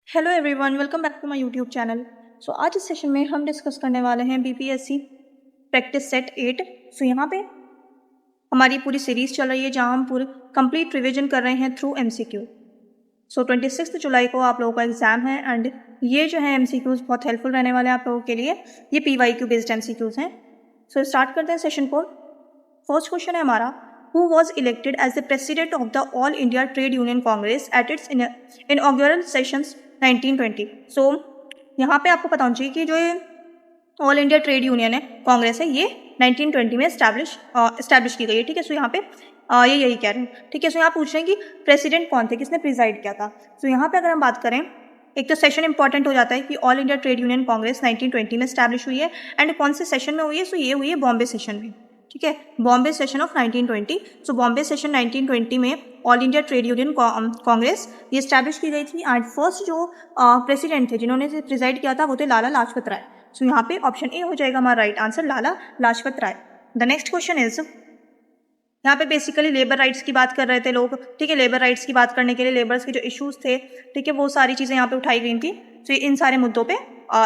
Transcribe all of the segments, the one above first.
Hello everyone, welcome back to my YouTube channel. So आज इस session में हम डिस्कस करने वाले हैं बीपीएससी प्रैक्टिस सेट 8। सो यहाँ पे हमारी पूरी सीरीज़ चल रही है जहाँ हम पूरे कंप्लीट रिवीजन कर रहे हैं थ्रू एमसीक्यू। सो 26 जुलाई को आप लोगों का एग्ज़ाम है एंड ये जो है एमसीक्यूज़ बहुत हेल्पफुल रहने वाले हैं आप लोगों के लिए। ये पीवाईक्यू बेस्ड एमसीक्यूज़ हैं। सो स्टार्ट करते हैं सेशन को। फर्स्ट क्वेश्चन है हमारा, who was elected as the president of the All India Trade Union Congress at its inaugural sessions 1920। सो यहाँ पे आपको पता होना चाहिए कि जो ये ऑल इंडिया ट्रेड यूनियन है कांग्रेस है ये 1920 में इस्टेब्लिश की गई है। ठीक है, सो यहाँ पे ये यही कह रहे हैं। ठीक है, सो यहाँ पूछ रहे हैं कि प्रेसिडेंट कौन थे, किसने प्रिजाइड किया था। सो यहाँ पे अगर हम बात करें, एक तो सेशन इंपॉर्टेंट हो जाता है कि all India trade union Congress 1920 में इस्टेब्लिश हुई है एंड कौन से सेशन में हुई है। सो ये हुई है बॉम्बे सेशन में। ठीक है, Bombay session of 1920। So Bombay session 1920 में all India trade union Congress ये इस्टेब्लिश की गई थी एंड फर्स्ट जो प्रेसिडेंट थे जिन्होंने प्रिजाइड किया था वो थे लाला लाजपत राय। सो यहाँ पे ऑप्शन ए हो जाएगा हमारा right answer, Lala Lajpat Rai. The next question is, यहाँ पे बेसिकली लेबर राइट्स की बात कर रहे थे लोग। ठीक है, लेबर राइट्स की बात करने के लिए लेबर्स के जो इश्यूज थे, ठीक है, वो सारी चीज़ें यहाँ पे उठाई गई थी। तो इन सारे मुद्दों पे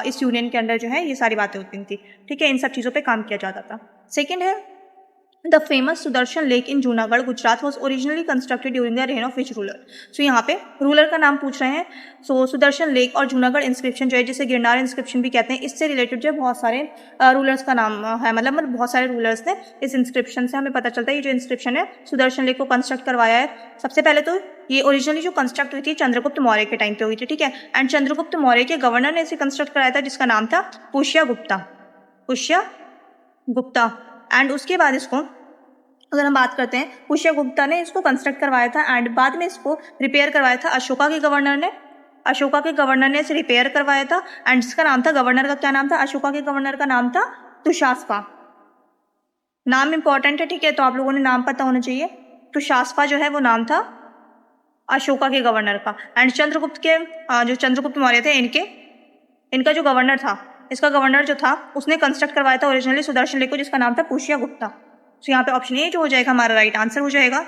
इस यूनियन के अंदर जो है ये सारी बातें होती थी। ठीक है, इन सब चीज़ों पे काम किया जाता था। सेकेंड है, the famous Sudarshan lake in Junagadh Gujarat was originally constructed during the reign of which ruler. So यहाँ पे रूलर का नाम पूछ रहे हैं। सो सुदर्शन लेक और जूनागढ़ इंस्क्रिप्शन जो है, जिसे गिरनार इंस्क्रिप्शन भी कहते हैं, इससे रिलेटेड जो है बहुत सारे रूलर्स का नाम है, मतलब बहुत सारे रूलर्स ने इस इंस्क्रिप्शन से हमें पता चलता है। ये जो इंस्क्रिप्शन है सुदर्शन लेक को कंस्ट्रक्ट करवाया है। सबसे पहले तो ये ओरिजिनली जो कंस्ट्रक्ट हुई थी चंद्रगुप्त मौर्य के टाइम पे हुई थी। ठीक है, एंड चंद्रगुप्त मौर्य के गवर्नर ने इसे कंस्ट्रक्ट कराया था जिसका नाम था पुष्य गुप्ता। एंड उसके बाद इसको अगर हम बात करते हैं, पुष्य गुप्ता ने इसको कंस्ट्रक्ट करवाया था एंड बाद में इसको रिपेयर करवाया था अशोका के गवर्नर ने इसे रिपेयर करवाया था एंड इसका नाम था, गवर्नर का क्या नाम था, अशोका के गवर्नर का नाम था तुषास्पा। नाम इंपॉर्टेंट है। ठीक है, तो आप लोगों ने नाम पता होना चाहिए। तुषास्पा जो है वो नाम था अशोका के गवर्नर का एंड जो चंद्रगुप्त मौर्य थे इनका जो गवर्नर था, इसका गवर्नर जो था उसने कंस्ट्रक्ट करवाया था ओरिजिनली सुदर्शन लेक को, जिसका नाम था पुष्य गुप्ता। तो यहाँ पे ऑप्शन ए जो हो जाएगा हमारा राइट आंसर हो जाएगा।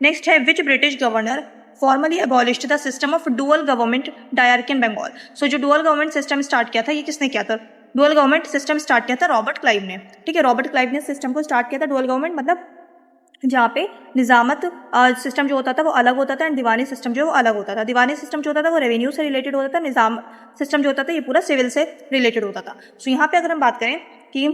नेक्स्ट है, which British governor formally abolished the system of dual government dyarchy in Bengal. So जो डुअल गवर्नमेंट सिस्टम स्टार्ट किया था ये किसने किया था? डुअल गवर्नमेंट सिस्टम स्टार्ट किया था रॉबर्ट क्लाइव ने। ठीक है, रॉबर्ट क्लाइव ने सिस्टम को स्टार्ट किया था डुअल गवर्नमेंट, मतलब जहाँ पे निजामत सिस्टम जो होता था वो अलग होता था एंड दीवानी सिस्टम जो है वो अलग होता था। दीवानी सिस्टम जो होता था वो रेवेन्यू से रिलेटेड होता था, निजाम सिस्टम जो होता था ये पूरा सिविल से रिलेटेड होता था। सो यहाँ पे अगर हम बात करें कि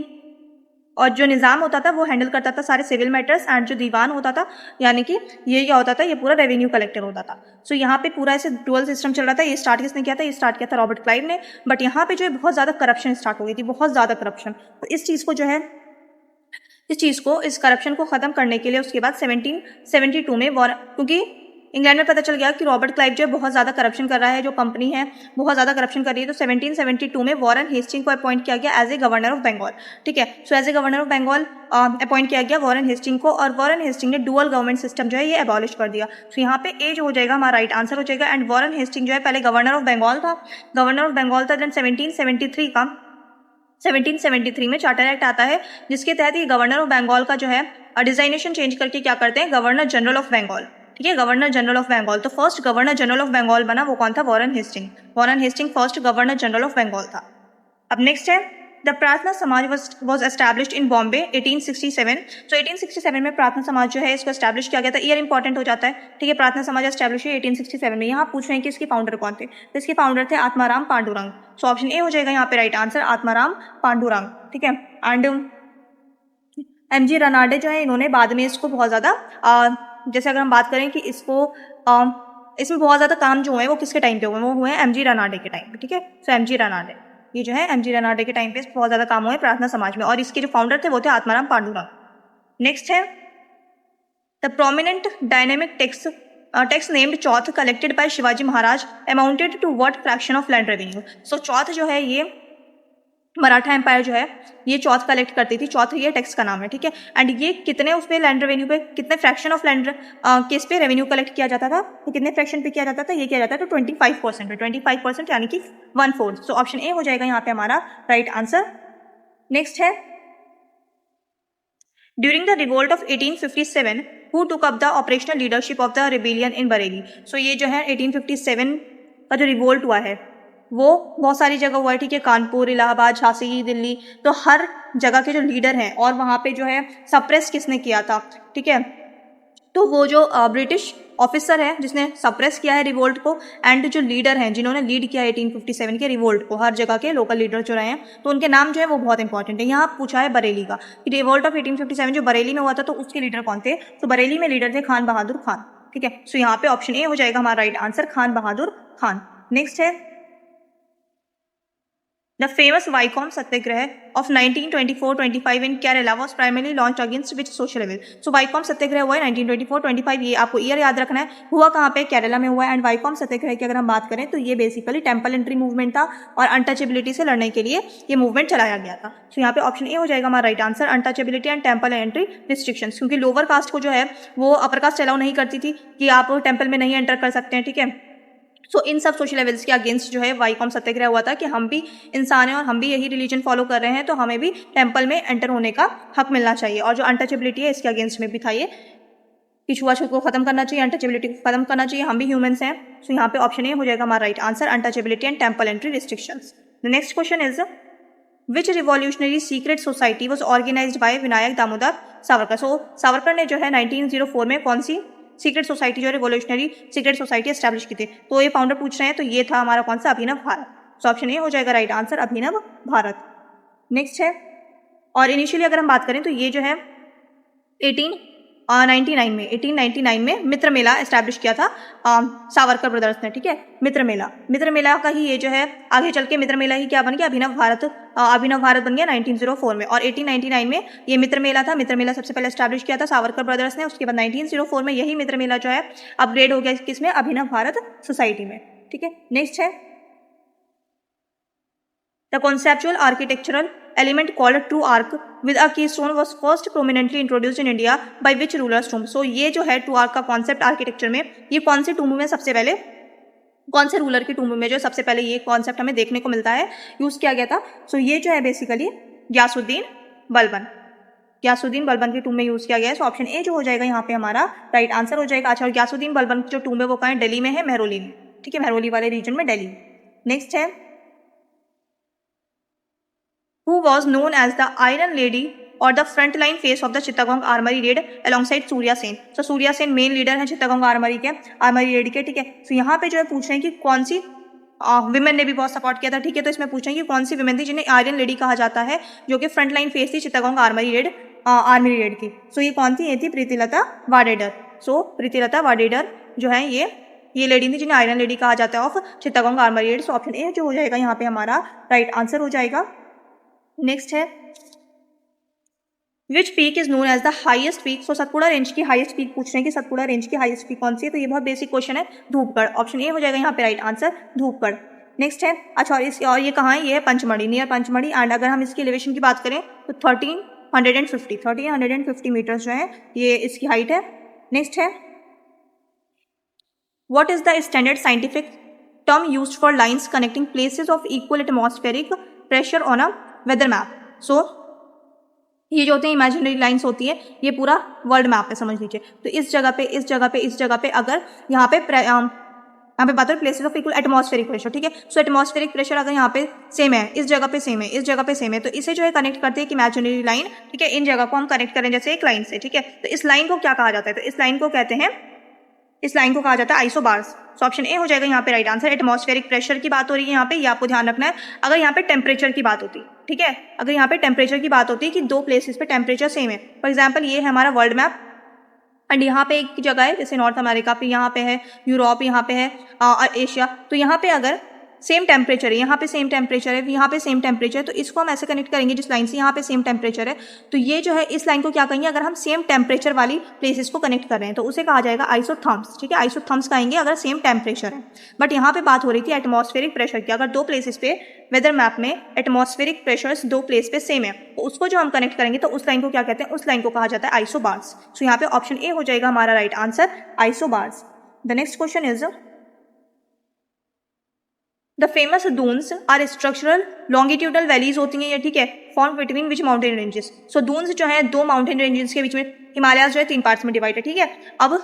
और जो निज़ाम होता था वो हैंडल करता था सारे सिविल मैटर्स एंड जो दीवान होता था यानी कि ये क्या होता था, ये पूरा रेवेन्यू कलेक्टर होता था। सो यहाँ पे पूरा ऐसे डुअल सिस्टम चल रहा था। ये स्टार्ट किसने किया था? ये स्टार्ट किया था रॉबर्ट क्लाइव ने। बट यहाँ पे जो है बहुत ज़्यादा करप्शन स्टार्ट हो गई थी, बहुत ज़्यादा करप्शन। तो इस करप्शन को ख़त्म करने के लिए उसके बाद 1772 में क्योंकि इंग्लैंड में पता चल गया कि रॉबर्ट क्लाइव जो है बहुत ज़्यादा करप्शन कर रहा है, जो कंपनी है बहुत ज़्यादा करप्शन कर रही है, तो 1772 में वॉरेन हेस्टिंग को अपॉइंट किया गया as a governor of Bengal. ठीक है, so as a governor of Bengal appoint किया गया वॉरेन हेस्टिंग को, और वॉरेन हेस्टिंग ने डुअल गवर्नमेंट सिस्टम जो है ये एबॉलिश कर दिया। सो यहाँ पे ए जो हो जाएगा हमारा राइट आंसर हो जाएगा। एंड वॉरेन हेस्टिंग जो है पहले गवर्नर ऑफ बंगाल था देन 1773 में चार्टर एक्ट आता है जिसके तहत ये गवर्नर ऑफ बंगाल का जो है डिजाइनेशन चेंज करके क्या करते हैं, गवर्नर जनरल ऑफ बंगाल। ठीक है, गवर्नर जनरल ऑफ बंगाल। तो first governor general of Bengal बना वो कौन था? Warren Hasting first governor general of Bengal था। अब नेक्स्ट है, द प्रार्थना समाज वॉज एस्टैब्लिश्ड इन बॉम्बे 1867। तो 1867 में प्रार्थना समाज जो है इसको एस्टैब्लिश किया गया था। ईयर इंपॉर्टेंट हो जाता है। ठीक है, प्रार्थना समाज एस्टैब्लिश हुई 1867 में। यहाँ पूछ रहे हैं कि इसके फाउंडर कौन थे, तो इसके फाउंडर थे आत्माराम पांडुरंग। सो ऑप्शन ए हो जाएगा यहाँ पे राइट आंसर, आत्माराम पांडुरंग। ठीक है, एंड एमजी रनाडे जो है इन्होंने बाद में इसको बहुत ज़्यादा जैसे अगर हम बात करें कि इसमें बहुत ज़्यादा काम जो है वो किसके टाइम पे हुए, वो हुए एमजी रनाडे के टाइम पे। ठीक है, सो एमजी रनाडे ये जो है एमजी रनाडे के टाइम पे बहुत ज़्यादा काम हुए प्रार्थना समाज में, और इसके जो फाउंडर थे वो थे आत्माराम पांडुरंग। नेक्स्ट है, the prominent dynamic tax named chauth collected by Shivaji Maharaj amounted to what fraction of land revenue. So chauth जो है ये मराठा एम्पायर जो है ये चौथ कलेक्ट करती थी। चौथ ये टैक्स का नाम है। ठीक है, एंड ये कितने उस पे लैंड रेवेन्यू पे, कितने फ्रैक्शन ऑफ लैंड केस पे रेवेन्यू कलेक्ट किया जाता था, तो कितने फ्रैक्शन पे किया जाता था? ये किया जाता था 25% पे, 25% यानी कि 1/4। सो ऑप्शन ए हो जाएगा यहाँ पे हमारा राइट आंसर। नेक्स्ट है, during the revolt of 1857 who took up the operational leadership of the rebellion in Bareilly. So ये जो है 1857 का जो रिवोल्ट हुआ है वो बहुत सारी जगह हुआ है, ठीक है, कानपुर, इलाहाबाद, झांसी, दिल्ली, तो हर जगह के जो लीडर हैं और वहाँ पे जो है सप्रेस किसने किया था, ठीक है, तो वो जो ब्रिटिश ऑफिसर है जिसने सप्रेस किया है रिवोल्ट को, एंड जो लीडर हैं जिन्होंने लीड किया 1857 के रिवोल्ट को, हर जगह के लोकल लीडर जो रहे हैं, तो उनके नाम जो है वो बहुत इंपॉर्टेंट है। यहाँ पूछा है बरेली का कि रिवोल्ट ऑफ 1857 जो बरेली में हुआ था तो उसके लीडर कौन थे, तो बरेली में लीडर थे खान बहादुर खान, ठीक है। सो यहाँ पे ऑप्शन ए हो जाएगा हमारा राइट आंसर, खान बहादुर खान। नेक्स्ट है The famous Vaikom Satyagraha of 1924-25 in Kerala was primarily launched against which social evil? So Vaikom Satyagraha हुआ है 1924-25, ये आपको ईयर याद रखना है, हुआ कहाँ पे, केरला में हुआ है। एंड वाइकॉम सत्याग्रह की अगर हम बात करें तो ये बेसिकली टेम्पल एंट्री मूवमेंट था और अनटचेबिलिटी से लड़ने के लिए ये मूवमेंट चलाया गया था। तो यहाँ पे ऑप्शन ए हो जाएगा हमारा right answer, untouchability and temple entry restrictions, क्योंकि लोअर कास्ट को जो है वो अपर कास्ट अलाउ नहीं करती थी कि आप टेम्पल में नहीं एंटर कर सकते हैं, ठीक है। सो इन सब सोशल लेवल्स के अगेंस्ट जो है वाइकॉम सत्याग्रह हुआ था कि हम भी इंसान हैं और हम भी यही रिलीजन फॉलो कर रहे हैं, तो हमें भी टेम्पल में एंटर होने का हक मिलना चाहिए। और जो अनटचेबिलिटी है इसके अगेंस्ट में भी था ये कि छुआछूत को खत्म करना चाहिए, अनटचेबिलिटी को खत्म करना चाहिए, हम भी ह्यूमंस हैं। सो यहाँ पे ऑप्शन ए हो जाएगा हमारा right answer, untouchability and temple entry restrictions. The next question is which revolutionary secret society was organised by Vinayak Damodar Savarkar? So Savarkar ने जो है 1904 में कौन सी सीक्रेट सोसाइटी जो रिवोल्यूशनरी सीक्रेट सोसाइटी एस्टैब्लिश की थी? तो ये फाउंडर पूछ रहे हैं, तो ये था हमारा कौन सा, अभिनव भारत। सो ऑप्शन ए हो जाएगा राइट आंसर, अभिनव भारत। नेक्स्ट है, और इनिशियली अगर हम बात करें तो ये जो है 1899 में मित्र मेला एस्टैब्लिश किया था सावरकर ब्रदर्स ने, ठीक है। मित्र मेला का ही ये जो है आगे चल के मित्र मेला ही क्या बन गया, अभिनव भारत बन गया 1904 में। और 1899 में ये मित्र मेला था, मित्र मेला सबसे पहले एस्टैब्लिश किया था सावरकर ब्रदर्स ने। उसके बाद 1904 में यही मित्र मेला जो है अपग्रेड हो गया किसमें, अभिनव भारत सोसाइटी में, ठीक है। नेक्स्ट है The conceptual architectural element called true arc with a keystone was first prominently introduced in India by which ruler's tomb? So ये जो है true arc का कॉन्सेप्ट आर्किटेक्चर में, ये कौन से टूम्ब में सबसे पहले, कौन से रूलर की टूम्ब में जो सबसे पहले ये कॉन्सेप्ट हमें देखने को मिलता है, यूज किया गया था? सो ये जो है बेसिकली गयासुद्दीन बलबन की टूम्ब में यूज किया गया है। सो ऑप्शन ए जो हो जाएगा यहाँ पे हमारा राइट आंसर हो जाएगा। अच्छा, और गयासुद्दीन बलबन की जो टूम्ब है वो कहाँ है, दिल्ली में है, मेहरौली में, ठीक है, मेहरौली वाले रीजन में, दिल्ली। नेक्स्ट है who was known as the Iron Lady or the frontline face of the Chittagong Armory raid alongside Surya Sen? So Surya Sen main leader हैं चित्तगोंग आर्मरी रेड के, ठीक है। तो यहाँ पे जो है पूछ रहे हैं कि कौन सी विमेन ने भी बहुत सपोर्ट किया था, ठीक है। तो इसमें पूछ रहे हैं कि कौन सी विमेन थी जिन्हें आयरन लेडी कहा जाता है, जो कि फ्रंटलाइन फेस थी चित्तगोंग आर्मरी रेड की। सो ये कौन थी, ये थी प्रीतिलता वाडेडर। सो प्रीतिलता वाडेडर जो है ये लेडी थी जिन्हें आयरन लेडी कहा जाता है of Chittagong armoury raid. So option A जो हो जाएगा यहाँ पे हमारा राइट आंसर हो जाएगा। नेक्स्ट है which peak is known as the highest peak? So Satpura range की हाईएस्ट पीक पूछ रहे हैं कि सतपुड़ा रेंज की हाईएस्ट पीक कौन सी है? तो ये बहुत बेसिक क्वेश्चन है, धूपगढ़। ऑप्शन ए हो जाएगा यहाँ पे राइट आंसर, धूपगढ़। नेक्स्ट है, अच्छा, और ये कहाँ है, ये है पंचमढ़ी, नियर पंचमढ़ी। एंड अगर हम इसकी एलिवेशन की बात करें तो 1350 मीटर्स जो है ये इसकी हाइट है। नेक्स्ट है what is the standard scientific term used for lines connecting places of equal atmospheric pressure on a weather map? So ये जो होते हैं इमेजिनरी लाइंस होती है, ये पूरा वर्ल्ड मैप है समझ लीजिए। तो इस जगह पे अगर यहाँ पे बात करें places of equal atmospheric pressure, ठीक है। सो एटमॉस्फेरिक प्रेशर अगर यहाँ पे सेम है, इस जगह पे सेम है, तो इसे जो है कनेक्ट करते हैं एक इमेजिनरी लाइन, ठीक है। इन जगह को हम कनेक्ट करें जैसे एक लाइन से, ठीक है। तो इस लाइन को क्या कहा जाता है, तो इस लाइन को कहा जाता है आइसोबार्स। सो ऑप्शन ए हो जाएगा यहाँ पे राइट आंसर। एटमॉस्फेरिक प्रेशर की बात हो रही है यहाँ पे, ये आपको ध्यान रखना है। अगर यहाँ पे टेम्परेचर की बात होती, ठीक है, अगर यहाँ पे टेम्परेचर की बात होती है कि दो प्लेसेस पे टेम्परेचर सेम है, फॉर एग्जांपल ये है हमारा वर्ल्ड मैप, एंड यहाँ पे एक जगह है जैसे नॉर्थ अमेरिका पे, यहाँ पे है यूरोप, यहाँ पे है एशिया। तो यहाँ पे अगर सेम टेम्परेचर है, यहाँ पे सेम टेम्परेचर है, यहाँ पे सेम टेम्परेचर है, तो इसको हम ऐसे कनेक्ट करेंगे जिस लाइन से यहाँ पे सेम टेम्परेचर है, तो ये जो है इस लाइन को क्या कहेंगे, अगर हम सेम टेम्परेचर वाली प्लेसेस को कनेक्ट कर रहे हैं तो उसे कहा जाएगा आइसोथर्म्स, ठीक है। आइसोथर्म्स कहेंगे अगर सेम टेम्परेचर है। बट यहाँ पे बात हो रही थी एटमॉस्फेरिक प्रेशर की, अगर दो प्लेसेस पे वेदर मैप में एटमॉस्फेरिक प्रेशर्स दो प्लेस पे सेम है, तो उसको जो हम कनेक्ट करेंगे तो उस लाइन को क्या कहते हैं, उस लाइन को कहा जाता है आइसोबार्स। सो यहाँ पे ऑप्शन ए हो जाएगा हमारा right answer, isobars. The next question is the famous duns are structural longitudinal valleys होती हैं ये, ठीक है, form between which mountain ranges? So duns जो है दो माउंटेन रेंजेस के बीच में, हिमालयाज जो है तीन पार्ट्स में डिवाइड है, ठीक है। अब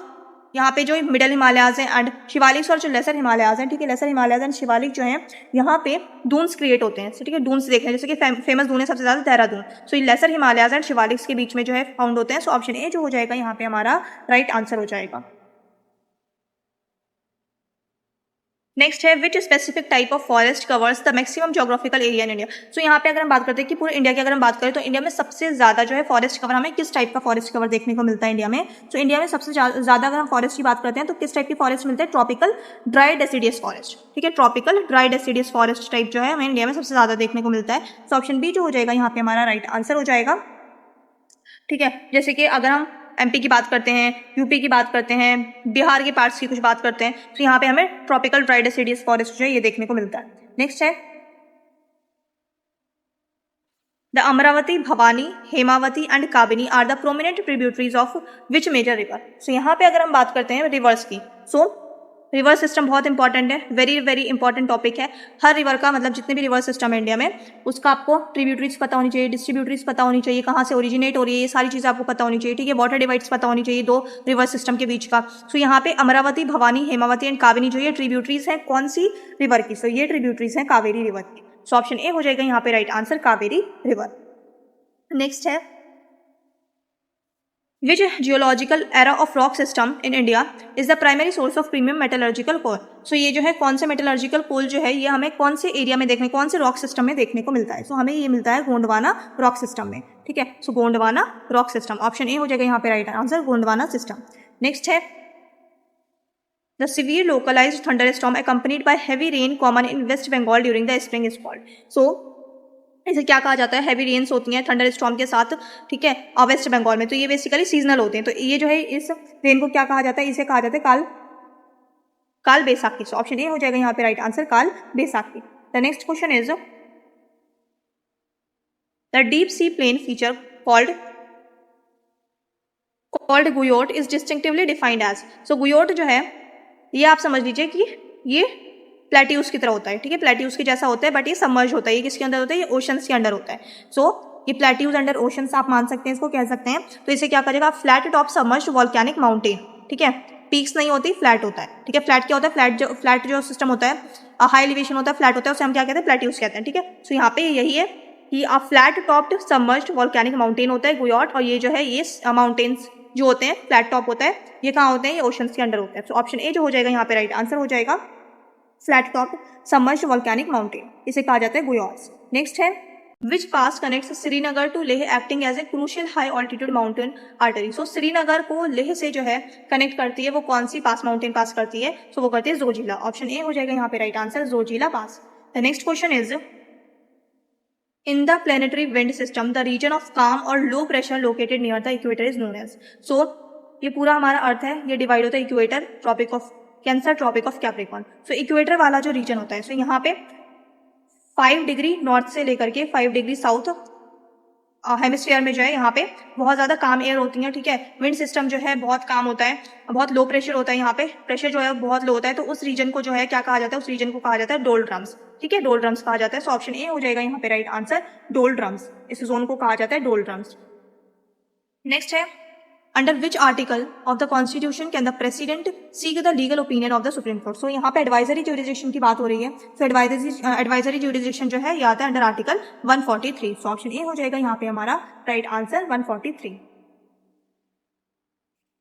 यहाँ पे जो मिडिल हिमालयाज हैं एंड शिवालिक्स और जो लेसर हिमालयाज हैं, ठीक है, लेसर हिमालयाज एंड शिवालिक जो हैं यहाँ पे दून्स क्रिएट होते हैं, ठीक है, दून्स देख रहे हैं, जैसे कि फेमस दून है सबसे ज़्यादा देहरादून। सो ये लेसर हिमालयाज एंड शिवालिक्स के बीच में जो है फाउंड होते हैं। सो ऑप्शन ए जो हो जाएगा यहाँ पे हमारा राइट आंसर हो जाएगा। नेक्स्ट है which specific type of forest covers the maximum geographical area in India. So यहाँ पे अगर हम बात करते हैं कि पूरे इंडिया की अगर हम बात करें तो इंडिया में सबसे ज़्यादा जो है फॉरेस्ट कवर हमें किस टाइप का फॉरेस्ट कवर देखने को मिलता है इंडिया में। तो इंडिया में सबसे ज़्यादा अगर हम फॉरेस्ट की बात करते हैं तो किस टाइप की फॉरेस्ट मिलता है, ट्रॉपिकल ड्राई डेसिडियस फॉरेस्ट, ठीक है, tropical dry deciduous forest type जो है हमें इंडिया में सबसे ज़्यादा देखने को मिलता है। तो ऑप्शन बी जो हो जाएगा यहाँ पे हमारा राइट आंसर हो जाएगा, ठीक है। जैसे कि अगर हम एमपी की बात करते हैं, यूपी की बात करते हैं, बिहार के पार्ट्स की कुछ बात करते हैं, तो यहाँ पे हमें ट्रॉपिकल ड्राई डेसिडियस फॉरेस्ट जो है ये देखने को मिलता है। नेक्स्ट है the Amaravati, Bhavani, Hemavati and Kabini are the prominent tributaries of which major river. So यहाँ पे अगर हम बात करते हैं रिवर्स की, सो रिवर सिस्टम बहुत इंपॉर्टेंट है, वेरी वेरी इंपॉर्टेंट टॉपिक है। हर रिवर का मतलब जितने भी रिवर सिस्टम है इंडिया में उसका आपको ट्रिब्यूटरीज पता होनी चाहिए, डिस्ट्रीब्यूटरीज पता होनी चाहिए, कहाँ से ओरिजिनेट हो रही है, ये सारी चीज़ें आपको पता होनी चाहिए, ठीक है। वाटर डिवाइड्स पता होनी चाहिए दो रिवर सिस्टम के बीच का। सो यहाँ पे अमरावती, भवानी, हेमावती एंड कावेरी जो ये ट्रिब्यूटरीज हैं कौन सी रिवर की, सो ये ट्रिब्यूटरीज हैं कावेरी रिवर की। सो ऑप्शन ए हो जाएगा यहाँ पे right answer, Kaveri river. Next है Which geological era of rock system in India is the primary source of premium metallurgical coal? So ये जो है कौन से मेटलर्जिकल कोल जो है ये हमें कौन से एरिया में देखने, कौन से रॉक सिस्टम में देखने को मिलता है। सो हमें ये मिलता है गोंडवाना रॉक सिस्टम में, ठीक है। So Gondwana rock system, option A हो जाएगा यहाँ पे right answer, Gondwana system. Next है The severe localized thunderstorm accompanied by heavy rain common in West Bengal during the spring is called. So इसे क्या कहा जाता है, हैवी रेन्स होती हैं थंडर स्टॉर्म के साथ, ठीक है, वेस्ट बंगाल में। तो ये बेसिकली सीजनल होते हैं। तो ये जो है इस रेन को क्या कहा जाता है, इसे कहा जाता है काल बैसाखी। सो ऑप्शन ए हो जाएगा यहाँ पे right answer, Kal Baisakhi. The next question is the deep sea plain feature called guyot is distinctively defined as. So guyot जो है ये आप समझ लीजिए कि ये प्लेट्यूज की तरह होता है, ठीक है, प्लेट्यूज के जैसा होता है, बट ये सबमर्ज होता है। ये किसके अंदर होता है, ये ओशंस के अंडर होता है। सो ये प्लेट्यूज अंडर ओशंस आप मान सकते हैं, इसको कह सकते हैं। तो इसे क्या करेगा, flat top submerged volcanic mountain, ठीक है, पीक्स नहीं होती, फ्लैट होता है, ठीक है। फ्लैट क्या होता है, फ्लैट जो सिस्टम होता है, हाई एलिवेशन होता है, फ्लैट होता है, उसे हम क्या कहते हैं, प्लेट्यूज कहते हैं, ठीक है। सो यहाँ पे यही है कि flat topped submerged volcanic mountain होता है गुयोट, और ये जो है ये माउंटेन्स जो होते हैं फ्लैट टॉप होता है, ये कहाँ होते हैं, ये ओशंस के अंडर होते हैं। सो ऑप्शन ए जो हो जाएगा यहाँ पे राइट आंसर हो जाएगा, flat top submerged volcanic mountain, इसे कहा जाता है गुयोट्स। नेक्स्ट है which pass connects Srinagar to Leh acting as a crucial high altitude mountain artery. So Srinagar को लेह से जो है कनेक्ट करती है, वो कौन सी पास माउंटेन पास करती है, सो वो करती है जोजिला। ऑप्शन ए हो जाएगा यहाँ पे right answer, Zojila pass. The next question is in the planetary wind system the region of calm और low pressure located near the equator is known as. So ये पूरा हमारा अर्थ है, ये डिवाइड होता है equator, tropic of cancer, tropic of capricorn. So equator वाला जो रीजन होता है, सो यहाँ पे 5 डिग्री नॉर्थ से लेकर के 5 डिग्री साउथ हेमिस्फीयर में जो है यहाँ पे बहुत ज़्यादा काम एयर होती है, ठीक है। विंड सिस्टम जो है बहुत काम होता है, बहुत लो प्रेशर होता है, यहाँ पे प्रेशर जो है बहुत लो होता है। तो उस रीजन को जो है क्या कहा जाता है, उस रीजन को कहा जाता है डोलड्रम्स, ठीक है, डोलड्रम्स कहा जाता है। सो ऑप्शन ए हो जाएगा यहाँ पे राइट आंसर, डोलड्रम्स, इस जोन को कहा जाता है डोलड्रम्स। नेक्स्ट है under which article of the constitution can the president seek the legal opinion of the supreme court. So यहाँ पे एडवाइजरी ज्यूरिसडिक्शन की बात हो रही है। सो एडवाइजरी ज्यूरिसडिक्शन जो है ये आता है under article 143। So option A हो जाएगा यहाँ पे हमारा राइट आंसर 143।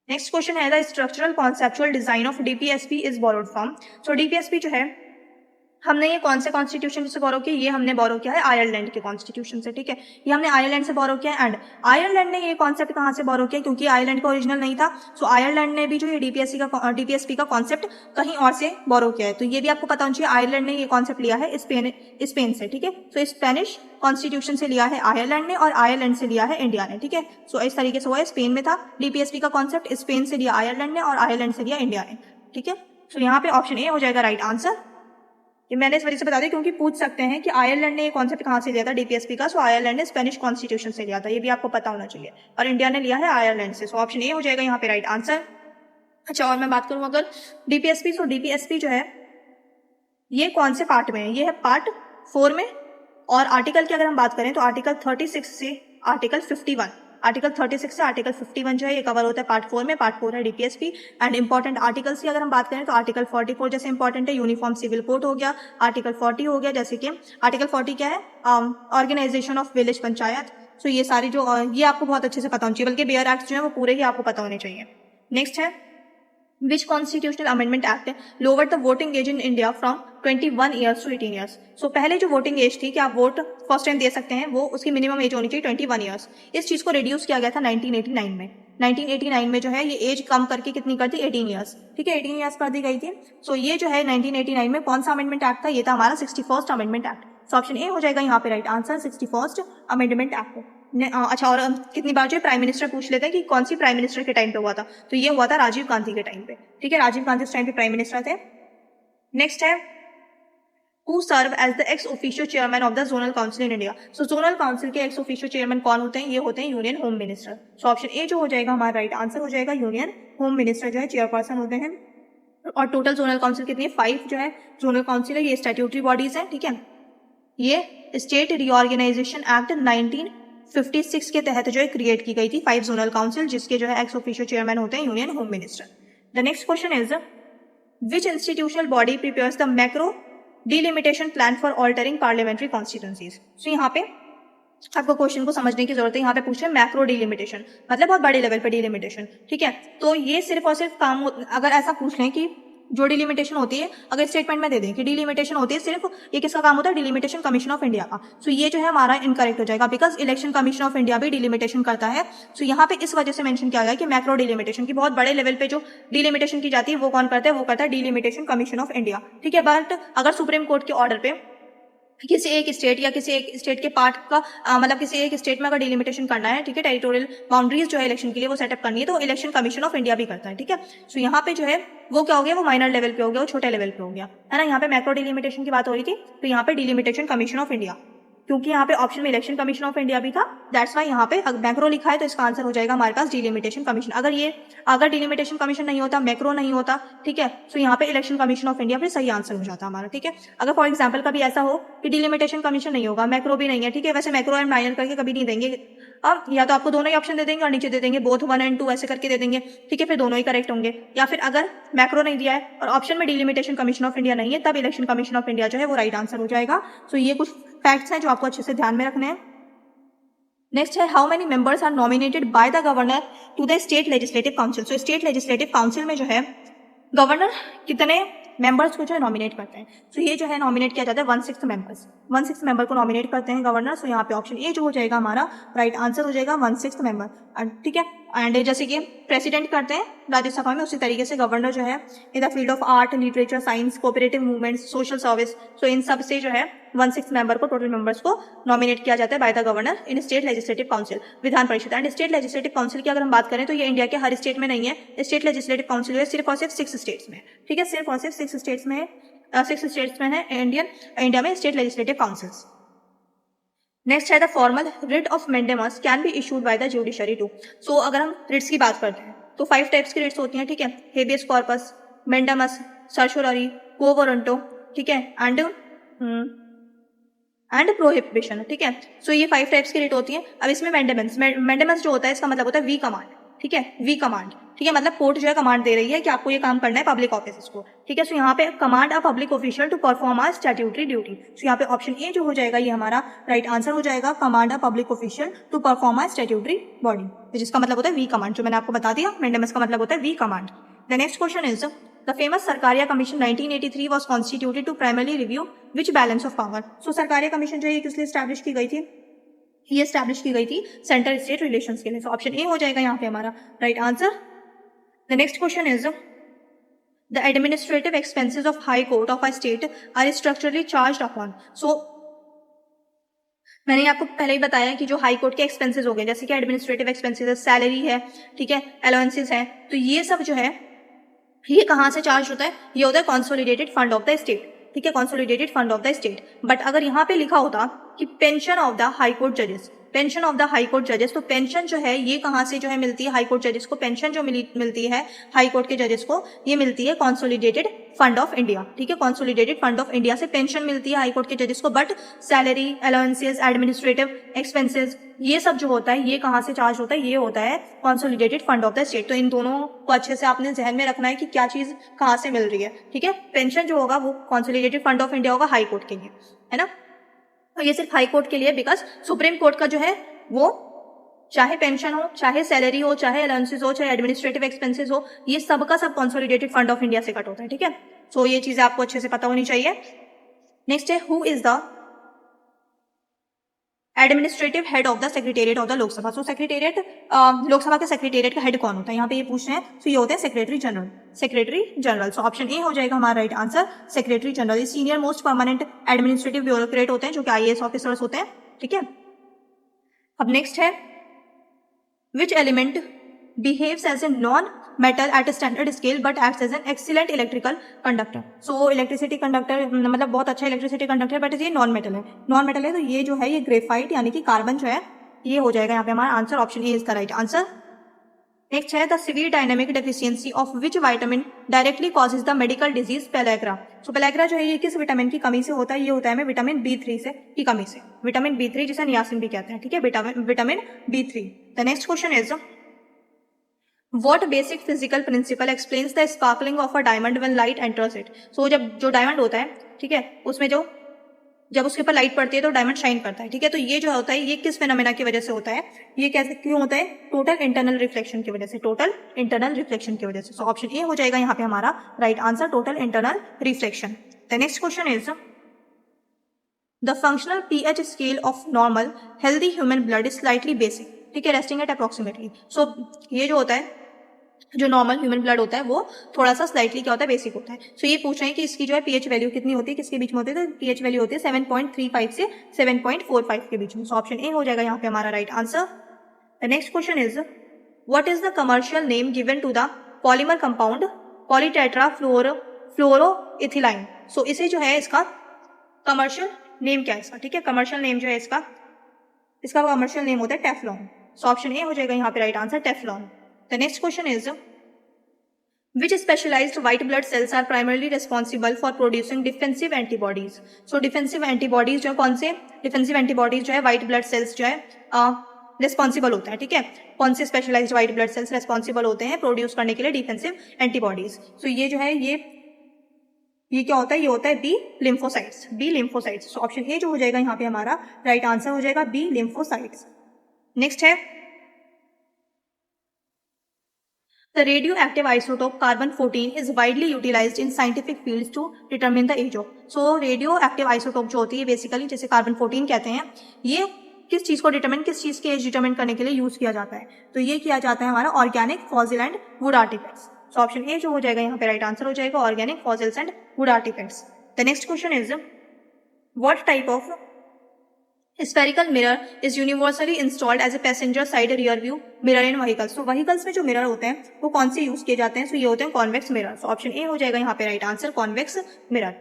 नेक्स्ट क्वेश्चन है the structural conceptual design of DPSP is borrowed from. So DPSP जो है हमने ये कौन से कॉन्स्टिट्यूशन से बोरो किया, ये हमने बोरो किया है आयरलैंड के कॉन्स्टिट्यूशन से, ठीक है, ये हमने आयरलैंड से बोरो किया है। एंड आयरलैंड ने ये कॉन्सेप्ट कहाँ से बोरो किया, क्योंकि आयरलैंड का ओरिजिनल नहीं था। सो आयरलैंड ने भी जो ये डीपीएसपी का कॉन्सेप्ट कहीं और से बोरो किया है। तो ये भी आपको पता होना चाहिए, आयरलैंड ने ये कॉन्सेप्ट लिया है स्पेन से, ठीक है। सो स्पेनिश कॉन्स्टिट्यूशन से लिया है आयरलैंड ने और आयरलैंड से लिया है इंडिया ने, ठीक है। सो इस तरीके से हुआ है, स्पेन में था डीपीएसपी का कॉन्सेप्ट, स्पेन से लिया आयरलैंड ने और आयरलैंड से लिया इंडिया ने, ठीक है। सो यहाँ पे ऑप्शन ए हो जाएगा राइट आंसर। ये मैंने इस वजह से बता दिया क्योंकि पूछ सकते हैं कि आयरलैंड ने ये कॉन्सेप्ट कहाँ से लिया था डीपीएसपी का। सो आयरलैंड ने स्पेनिश कॉन्स्टिट्यूशन से लिया था, ये भी आपको पता होना चाहिए, और इंडिया ने लिया है आयरलैंड से। सो ऑप्शन ए हो जाएगा यहाँ पे राइट आंसर। अच्छा, और मैं बात करूँ अगर डीपीएसपी, सो डीपीएसपी जो है ये कौन से पार्ट में है, ये है पार्ट 4 में, और आर्टिकल की अगर हम बात करें तो आर्टिकल 36 से आर्टिकल 51, आर्टिकल 36 से आर्टिकल 51 जो है ये कवर होता है पार्ट 4 में। पार्ट 4 है डीपीएसपी। एंड इंपॉर्टेंट आर्टिकल्स की अगर हम बात करें तो आर्टिकल 44 जैसे इंपॉर्टेंट है, यूनिफॉर्म सिविल कोड हो गया। आर्टिकल 40 हो गया, जैसे कि आर्टिकल 40 क्या है, ऑर्गेनाइजेशन ऑफ विलेज पंचायत। सो ये सारी जो ये आपको बहुत अच्छे से पता होनी चाहिए, बल्कि बेयर एक्ट जो है वो पूरे ही आपको पता होने चाहिए। नेक्स्ट है which constitutional amendment act lower the voting age in India from 21 years to 18 years. So पहले जो वोटिंग एज थी कि आप वोट फर्स्ट टाइम दे सकते हैं, वो उसकी मिनिमम एज होनी चाहिए 21 ईयर्स। इस चीज को रिड्यूस किया गया था 1989 में। 1989 में जो है ये एज कम करके कितनी कर दी, 18 ईयर्स। ठीक है, 18 ईयर्स कर दी गई थी। सो ये जो है 1989 में कौन सा अमेंडमेंट एक्ट था, ये था हमारा 61st amendment act. So option A हो जाएगा यहाँ पे right answer, 61st amendment act. अच्छा, और कितनी बार जो प्राइम मिनिस्टर पूछ लेते हैं कि कौन सी प्राइम मिनिस्टर के टाइम पे हुआ था, तो ये हुआ था राजीव गांधी के टाइम पे। ठीक है, राजीव गांधी उस टाइम पे प्राइम मिनिस्टर थे। नेक्स्ट है who serve as the ex officio chairman of the zonal council in India. So zonal council के एक्स ऑफिशियो चेयरमैन कौन होते हैं, ये होते हैं union home minister. So option A जो हो जाएगा हमारा राइट आंसर हो जाएगा, यूनियन होम मिनिस्टर जो है चेयरपर्सन होते हैं। और टोटल जोनल काउंसिल कितनी है, 5 जो है जोनल काउंसिल है, ये स्टैट्यूटरी बॉडीज है। ठीक है, ये स्टेट रीऑर्गेनाइजेशन एक्ट 1956 के तहत जो है क्रिएट की गई थी 5 जोनल काउंसिल, जिसके जो है एक्स ऑफिशियो चेयरमैन होते हैं union home minister. The next question is which institutional body prepares the macro delimitation plan for altering parliamentary constituencies. So यहाँ पे आपको क्वेश्चन को समझने की जरूरत है। यहाँ पे पूछे मैक्रो डिलिमिटेशन, मतलब बहुत बड़े लेवल पे डिलिमिटेशन। ठीक है, तो ये सिर्फ और सिर्फ काम, अगर ऐसा पूछ लें कि जो डिलिमिटेशन होती है, अगर स्टेटमेंट में दे दें कि डिलिमिटेशन होती है, सिर्फ ये किसका काम होता है, डिलिमिटेशन कमीशन ऑफ इंडिया का। सो ये जो है हमारा इनकरेक्ट हो जाएगा, because election commission of India भी डिलिमिटेशन करता है। सो यहाँ पे इस वजह से मेंशन किया गया कि मैक्रो डिलिमिटेशन की बहुत बड़े लेवल पे जो डिलिमिटेशन की जाती है वो कौन करता है, वो करता है डिलिमिटेशन कमीशन ऑफ इंडिया। ठीक है, बट अगर सुप्रीम कोर्ट के ऑर्डर पे किसी एक स्टेट या किसी एक स्टेट के पार्ट का मतलब किसी एक स्टेट में अगर डिलिमिटेशन करना है, ठीक है, टेरिटोरियल बाउंड्रीज जो है इलेक्शन के लिए वो सेटअप करनी है, तो इलेक्शन कमीशन ऑफ इंडिया भी करता है। ठीक है, सो यहाँ पे जो है वो क्या हो गया, वो माइनर लेवल पे हो गया, वो छोटे लेवल पे हो गया, है ना। यहाँ पे मैक्रो डिलिमिटेशन की बात हो रही थी, तो यहाँ पे डिलिमिटेशन कमीशन ऑफ इंडिया, क्योंकि यहाँ पे ऑप्शन में इलेक्शन कमीशन ऑफ इंडिया भी था, दैट्स वाई यहाँ पे मैक्रो लिखा है, तो इसका आंसर हो जाएगा हमारे पास डिलिमिटेशन कमीशन। अगर डिलिमिटेशन कमीशन नहीं होता, मैक्रो नहीं होता, ठीक है, तो यहाँ पे इलेक्शन कमीशन ऑफ इंडिया फिर सही आंसर हो जाता हमारा। ठीक है, अगर फॉर एग्जाम्पल कभी ऐसा हो कि डिलिमिटेशन कमीशन नहीं होगा, मैक्रो भी नहीं है, ठीक है, वैसे मैक्रो एंड माइनर करके कभी नहीं देंगे, अब या तो आपको दोनों ही ऑप्शन दे देंगे और नीचे दे देंगे बोथ 1 and 2 ऐसे करके दे देंगे। ठीक है, फिर दोनों ही करेक्ट होंगे। या फिर अगर मैक्रो नहीं दिया है और ऑप्शन में डिलिमिटेशन कमीशन ऑफ इंडिया नहीं है, तब इलेक्शन कमीशन ऑफ इंडिया जो है वो राइट आंसर हो जाएगा। सो ये कुछ फैक्ट्स हैं जो आपको अच्छे से ध्यान में रखने हैं। नेक्स्ट है how many members are nominated by the governor to the state legislative council. So state legislative council में जो है गवर्नर कितने मेंबर्स को जो है नॉमिनेट करते हैं। सो ये जो है नॉमिनेट किया जाता है 1/6 मेंबर्स, 1/6 मेंबर को नॉमिनेट करते हैं गवर्नर। सो यहाँ पे ऑप्शन ए जो हो जाएगा हमारा राइट आंसर हो जाएगा 1/6 मेंबर। ठीक है, एंड जैसे कि प्रेसिडेंट करते हैं राज्यसभा में, उसी तरीके से गवर्नर जो है in the field of art, literature, science, cooperative movements, social service, so इन सब से जो है 1/6 मेंबर को, टोटल मेंबर्स को नॉमिनेट किया जाता है bye the governor in state legislative council, Vidhan Parishad. And state legislative council की अगर हम बात करें तो ये इंडिया के हर स्टेट में नहीं है। स्टेट लेजिस्लेटिव काउंसिल है सिर्फ और सिर्फ 6 स्टेट्स में। ठीक है, सिर्फ और सिर्फ 6 स्टेट्स में है, 6 स्टेट्स में है इंडिया में स्टेट लेजिस्लेटिव काउंसिल्स। नेक्स्ट है the formal writ of mandamus can be issued by the judiciary to. So अगर हम रिट्स की बात करते हैं तो 5 टाइप्स की रिट्स होती हैं। ठीक है, हेबियस कॉर्पस, मैंडेमस, सर्चुलरी, क्वो वारंटो, ठीक है, एंड प्रोहिबिशन। ठीक है, सो ये 5 टाइप्स की रिट होती हैं। अब इसमें मैंडेमस जो होता है इसका मतलब होता है वी कमांड। ठीक है, वी कमांड, ठीक है, मतलब कोर्ट जो है कमांड दे रही है कि आपको ये काम करना है पब्लिक ऑफिस को। ठीक है, सो यहाँ पे command a public official to perform a statutory duty. So यहाँ पे ऑप्शन ए जो हो जाएगा ये हमारा राइट आंसर हो जाएगा, command a public official to perform a statutory body, जिसका मतलब होता है वी कमांड, जो मैंने आपको बता दिया। मैंडेमस का मतलब होता है we command. The next question is the famous Sarkaria commission 1983 was constituted to primarily review which balance of power। So Sarkaria commission जो है किस लिए एस्टैब्लिश की गई थी, ये एस्टैब्लिश की गई थी सेंट्रल स्टेट रिलेशंस के लिए। सो ऑप्शन ए हो जाएगा यहाँ पे हमारा right answer. The next question is the administrative expenses of high court of a state are structurally charged upon. So मैंने आपको पहले ही बताया कि जो हाई कोर्ट के एक्सपेंसेस हो गए, जैसे कि एडमिनिस्ट्रेटिव एक्सपेंसेस है, सैलरी है, ठीक है, अलाउंसेस है, तो ये सब जो है ये कहाँ से चार्ज होता है, ये होता है consolidated fund of the state. ठीक है, consolidated fund of the state. But अगर यहाँ पे लिखा होता कि pension of the high court जजेस, pension of the high court जजेस, तो पेंशन जो है ये कहाँ से जो है मिलती है हाई कोर्ट जजेस को, पेंशन जो मिलती है हाई कोर्ट के जजेस को ये मिलती है कॉन्सोलिडेटेड फंड ऑफ इंडिया, ठीक है, कॉन्सोलिडेटेड फंड ऑफ इंडिया से पेंशन मिलती है हाई कोर्ट के जजेस को, but salary, allowances, administrative expenses ये सब जो होता है ये कहाँ से चार्ज होता है, ये होता है consolidated fund of the state. तो इन दोनों को अच्छे से आपने जहन में रखना है कि क्या चीज कहाँ से मिल रही है, ठीक है। पेंशन जो होगा वो कॉन्सोलिडेटेड फंड ऑफ इंडिया होगा हाई कोर्ट के लिए, है ना। तो ये सिर्फ हाई कोर्ट के लिए, बिकॉज सुप्रीम कोर्ट का जो है वो चाहे पेंशन हो, चाहे सैलरी हो, चाहे अलाउंसेस हो, चाहे एडमिनिस्ट्रेटिव एक्सपेंसेस हो, ये सबका सब कॉन्सोलिडेटेड फंड ऑफ इंडिया से कट होता है, ठीक है। सो ये चीजें आपको अच्छे से पता होनी चाहिए। नेक्स्ट है who is the administrative head of the secretariat of the Lok Sabha. So secretariat, Lok Sabha के सेक्रेटेरिएट का हेड कौन होता है, यहाँ पे ये पूछ रहे हैं। तो ये होते हैं secretary general, secretary general. So option A हो जाएगा हमारा राइट आंसर, सेक्रेटरी जनरल। ये senior most permanent administrative bureaucrat होते हैं जो कि आईएएस ऑफिसर्स होते हैं, ठीक है। अब नेक्स्ट है which element behaves as a non metal at standard scale but acts as an excellent electrical conductor. So electricity conductor मतलब बहुत अच्छा इलेक्ट्रिसिटी कंडक्टर, बट ये नॉन मेटल है, नॉन मेटल है। तो ये जो है ये ग्रेफाइट यानी कि कार्बन जो है ये हो जाएगा यहाँ पे हमारा answer, option A is the right answer. Next है the severe dynamic deficiency of which vitamin directly causes the medical disease pellagra. So pellagra जो है ये किस विटामिन की कमी से होता है, ये होता है हमें विटामिन B3 से की कमी से, विटामिन B3 जिसे नियासिन भी कहते हैं, ठीक है, vitamin B3। The next question is What basic physical principle explains the sparkling of a diamond when light enters it? So जब जो डायमंड होता है, ठीक है, उसमें जब उसके ऊपर लाइट पड़ती है तो डायमंड शाइन करता है, ठीक है। तो ये जो होता है ये किस फेनोमेना की वजह से होता है, ये कैसे क्यों होता है, टोटल इंटरनल रिफ्लेक्शन की वजह से, टोटल इंटरनल रिफ्लेक्शन की वजह से। सो ऑप्शन ए हो जाएगा यहाँ पे हमारा right answer, total internal reflection. The next question is the functional pH scale of normal healthy human blood is slightly basic, ठीक है, रेस्टिंग एट अप्रोक्सीमेटली। सो ये जो होता है, जो नॉर्मल ह्यूमन ब्लड होता है वो थोड़ा सा स्लाइटली क्या होता है, बेसिक होता है। सो ये पूछ रहे हैं कि इसकी जो है pH वैल्यू कितनी होती है, किसके बीच में होती है, तो pH वैल्यू होती है 7.35 से 7.45 के बीच में। सो ऑप्शन ए हो जाएगा यहाँ पे हमारा right answer. The next question is what is the commercial name given to the polymer compound polytetrafluoroethylene. So इसे जो है इसका कमर्शियल नेम क्या है इसका, ठीक है, कमर्शियल नेम जो है इसका कमर्शियल नेम होता है टेफ्लॉन। सो ऑप्शन ए हो जाएगा यहाँ पे right answer, Teflon. The next question is which specialized white blood cells are primarily responsible for producing defensive antibodies? So defensive antibodies जो कौन से defensive antibodies जो है white blood cells जो है रिस्पॉन्सिबल होता है, ठीक है। कौन से specialized white blood cells responsible होते हैं प्रोड्यूस करने के लिए डिफेंसिव एंटीबॉडीज। सो ये जो है ये क्या होता है, ये होता है B lymphocytes. So option A जो हो जाएगा यहाँ पे हमारा राइट आंसर हो जाएगा बी लिम्फोसाइट्स। नेक्स्ट है The radioactive isotope carbon-14 is widely utilized in scientific fields to determine the age of. So radioactive isotope जो होती है बेसिकली जैसे कार्बन-14 कहते हैं, ये किस चीज की एज डिटरमिन करने के लिए यूज किया जाता है, तो ये किया जाता है हमारा organic fossil and wood artifacts. So option A जो हो जाएगा यहाँ पे राइट आंसर हो जाएगा organic fossils and wood artifacts. The next question is what type of spherical mirror is universally installed as a passenger side rear view mirror in vehicles. तो vehicles में जो मिरर होते हैं वो कौन से यूज किए जाते हैं, सो ये होते हैं convex mirror. So option A हो जाएगा यहाँ पे right answer convex mirror.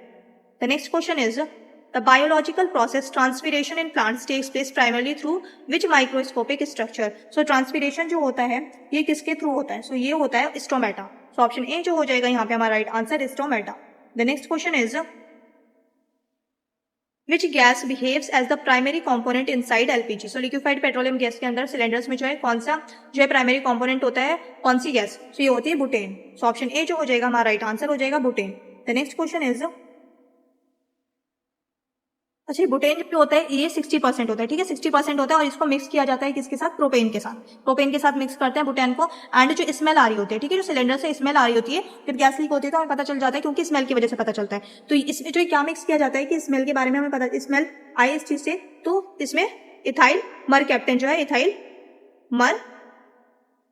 The next question is the biological process transpiration in plants takes place primarily through which microscopic structure. So transpiration जो होता है ये किसके थ्रू होता है, सो ये होता है स्टोमेटा। सो ऑप्शन ए जो हो जाएगा यहाँ पे हमारा right answer stomata. The next question is Which gas behaves as the primary component inside LPG? So liquefied petroleum gas के अंदर सिलेंडर्स में जो है कौन सा जो है प्राइमरी कंपोनेंट होता है, कौन सी गैस, सो ये होती है बुटेन। सो ऑप्शन ए जो हो जाएगा हमारा राइट आंसर हो जाएगा butane. The next question is अच्छा बुटेन जो होता है ये 60% होता है, ठीक है, 60% होता है और इसको मिक्स किया जाता है किसके साथ, प्रोपेन के साथ मिक्स करते हैं बुटेन को। एंड जो स्मेल आ रही होती है, ठीक है, जो सिलेंडर से स्मेल आ रही होती है जब गैस लीक होती है तो हमें पता चल जाता है क्योंकि स्मेल की वजह से पता चलता है। तो इसमें जो क्या मिक्स किया जाता है कि स्मेल के बारे में हमें पता, स्मेल आई इस चीज से, तो इसमें इथाइल मर कैप्टन जो है, इथाइल मर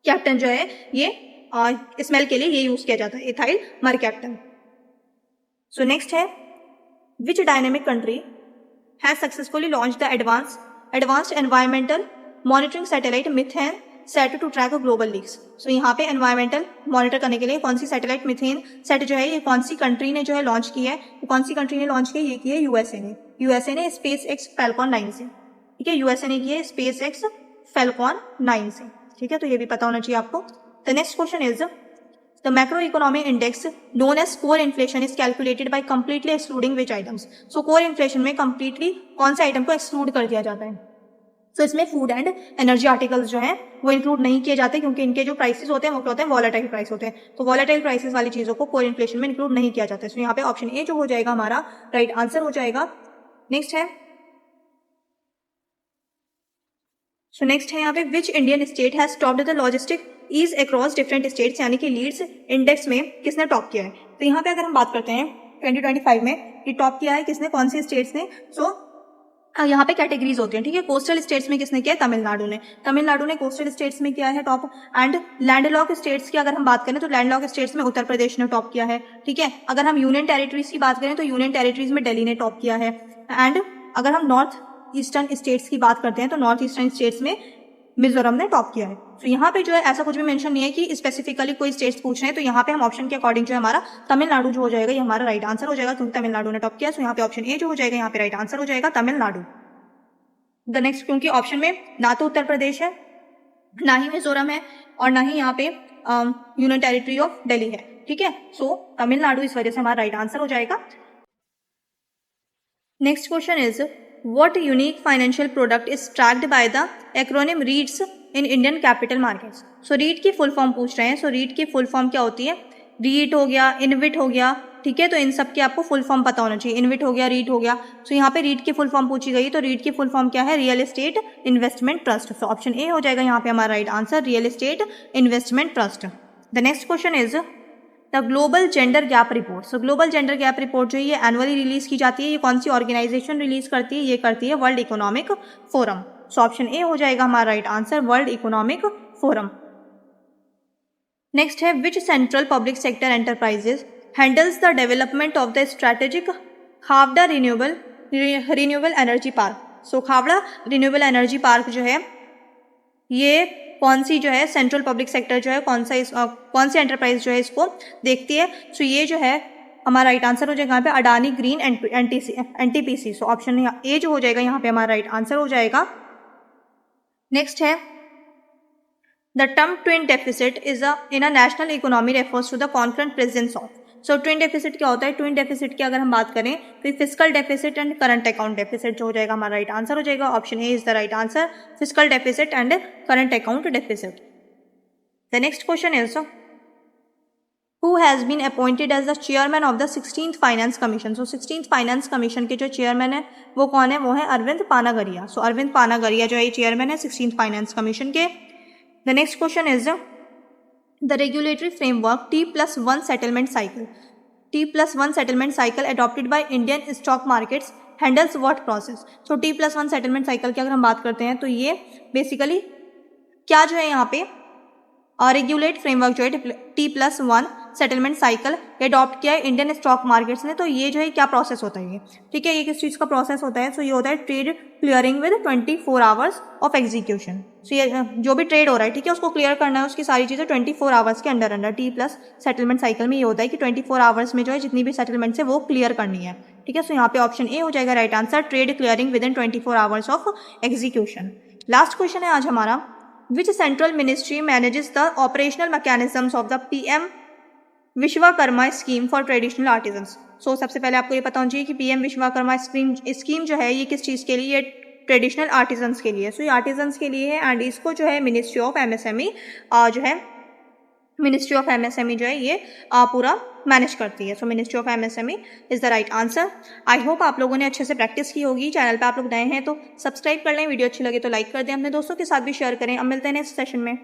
कैप्टन जो है ये स्मेल के लिए ये यूज किया जाता है, इथाइल मर कैप्टन। सो नेक्स्ट है which dynamic country has successfully launched the advanced environmental monitoring satellite Methane sat to track global leaks. So यहाँ पे एनवायरमेंटल मॉनिटर करने के लिए कौन सी सैटेलाइट मीथेन सेट जो है ये कौन सी कंट्री ने जो है लॉन्च की है, कौन सी कंट्री ने लॉन्च की, ये की है यूएसए ने स्पेस एक्स फैल्कॉन 9 से, ठीक है, यूएसए ने की है स्पेस एक्स फैल्कॉन 9 से, ठीक है, तो ये भी पता होना चाहिए आपको। The next question is the macro economic index known as core inflation is calculated by completely excluding which items. So core inflation में कंप्लीटली कौन से आइटम को एक्सक्लूड कर दिया जाता है? सो इसमें फूड एंड एनर्जी आर्टिकल्स जो हैं वो इंक्लूड नहीं किए जाते, क्योंकि इनके जो प्राइसेस होते हैं वो क्या होते हैं, वॉलेटाइल प्राइस होते हैं, तो वॉलेटाइल प्राइसेस वाली चीजों को कोर इन्फ्लेशन में इंक्लूड नहीं किया जाता है। सो यहाँ पे ऑप्शन ए जो हो जाएगा हमारा राइट आंसर हो जाएगा। नेक्स्ट है यहाँ पे which Indian state has topped the logistic ease across different states, यानी कि लीड्स इंडेक्स में किसने टॉप किया है? तो यहाँ पे अगर हम बात करते हैं 2025 में ये टॉप किया है किसने, कौन सी स्टेट्स ने? सो यहाँ पे कैटेगरीज होती हैं, ठीक है, कोस्टल स्टेट्स में किसने किया है? तमिलनाडु ने कोस्टल स्टेट्स में किया है टॉप। एंड लैंडलॉक स्टेट्स की अगर हम बात करें तो लैंडलॉक स्टेट्स में उत्तर प्रदेश ने टॉप किया है, ठीक है। अगर हम यूनियन टेरिटरीज की बात करें तो यूनियन टेरिटरीज में दिल्ली ने टॉप किया है। एंड अगर हम नॉर्थ ईस्टर्न स्टेट्स की बात करते हैं तो नॉर्थ ईस्टर्न स्टेट्स में मिजोरम ने टॉप किया है। तो यहाँ पे जो है ऐसा कुछ भी मेंशन नहीं है कि स्पेसिफिकली कोई स्टेट्स पूछ रहे हैं, तो यहाँ पे हम ऑप्शन के अकॉर्डिंग जो है हमारा तमिलनाडु जो हो जाएगा ये हमारा राइट आंसर हो जाएगा, क्योंकि तमिलनाडु ने टॉप किया। तो यहाँ पे ऑप्शन ए जो हो जाएगा यहाँ पे राइट आंसर हो जाएगा तमिलनाडु। द नेक्स्ट, क्योंकि ऑप्शन में ना तो उत्तर प्रदेश है, ना ही मिजोरम है, और ना ही यहाँ पे यूनियन टेरिटरी ऑफ दिल्ली है, ठीक है। सो तमिलनाडु इस वजह से हमारा राइट आंसर हो जाएगा। Next question is what unique financial product is tracked by the acronym reads in Indian capital markets. So read की फुल फॉर्म पूछ रहे हैं। सो रीड की फुल फॉर्म क्या होती है? रीट हो गया, इनविट हो गया, ठीक है, तो इन सब की आपको फुल फॉर्म पता होना चाहिए। इनविट हो गया, रीट हो गया। सो यहाँ पे रीट की फुल फॉर्म पूछी गई, तो रीट की फुल फॉर्म क्या है? Real estate investment trust. So option A हो जाएगा यहाँ पे हमारा right answer, real estate investment trust. The next question is the global gender gap report. So global gender gap report जो ये एनुअली रिलीज की जाती है, ये कौन सी ऑर्गेनाइजेशन रिलीज करती है? ये करती है world economic forum. So option A हो जाएगा हमारा right answer, world economic forum. Next है which central public sector enterprises handles the development of the strategic Khavda renewable energy park. So Khavda renewable energy park जो है ये कौन सी जो है सेंट्रल पब्लिक सेक्टर जो है कौन सी एंटरप्राइज जो है इसको देखती है? सो ये जो है हमारा राइट आंसर हो जाएगा यहाँ पे Adani green NTPC. So option A जो हो जाएगा यहाँ पे हमारा राइट आंसर हो जाएगा। नेक्स्ट है the term twin deficit is in a national economy refers to the concurrent presence of. So twin deficit क्या होता है? ट्विन डेफिसिट की अगर हम बात करें तो fiscal deficit and current account deficit जो हो जाएगा हमारा राइट आंसर हो जाएगा। Option A is the right answer, fiscal deficit and current account deficit. The next question is who has been appointed as the chairman of the 16th finance commission. So 16th finance commission के जो chairman है वो कौन है? वो है अरविंद पानागरिया। सो अरविंद पानागरिया जो है ये चेयरमैन है 16th फाइनेंस कमीशन के। The next question is the regulatory framework T+1 settlement cycle. T+1 settlement cycle adopted by Indian stock markets handles what process. So T+1 settlement cycle की अगर हम बात करते हैं तो ये बेसिकली क्या जो है यहाँ पे रेगुलेट फ्रेमवर्क जो है T+1 सेटलमेंट साइकिल अडॉप्ट किया है इंडियन स्टॉक मार्केट्स ने। तो ये जो है क्या प्रोसेस होता है? ये ठीक है, ये किस चीज़ का प्रोसेस होता है? सो ये होता है trade clearing with 24 hours of execution. So ये जो भी ट्रेड हो रहा है, ठीक है, उसको क्लियर करना है, उसकी सारी चीज़ें 24 आवर्स के अंडर T+ सेटलमेंट साइकिल में ये होता है कि 24 आवर्स में जो है जितनी भी सेटलमेंट्स है वो क्लियर करनी है, ठीक है। सो यहाँ पे ऑप्शन ए हो जाएगा right answer, trade clearing within 24 hours of execution. Last question है आज हमारा which central ministry manages the operational mechanisms of the PM Vishwakarma scheme for traditional artisans. So सबसे पहले आपको ये पता होना चाहिए कि PM विश्वकर्मा स्कीम जो है ये किस चीज़ के लिए? ये ट्रेडिशनल आर्टिजन्स के लिए। सो ये आर्टिजन्स के लिए है एंड इसको जो है मिनिस्ट्री ऑफ MSME जो है मिनिस्ट्री ऑफ MSME जो है ये पूरा मैनेज करती है। सो ministry of MSME is the right answer. I hope आप लोगों ने अच्छे से प्रैक्टिस की होगी। चैनल पे आप लोग नए हैं तो सब्सक्राइब कर लें, वीडियो अच्छी लगे तो लाइक कर दें, अपने दोस्तों के साथ भी शेयर करें। अब मिलते हैं नेक्स्ट सेशन में।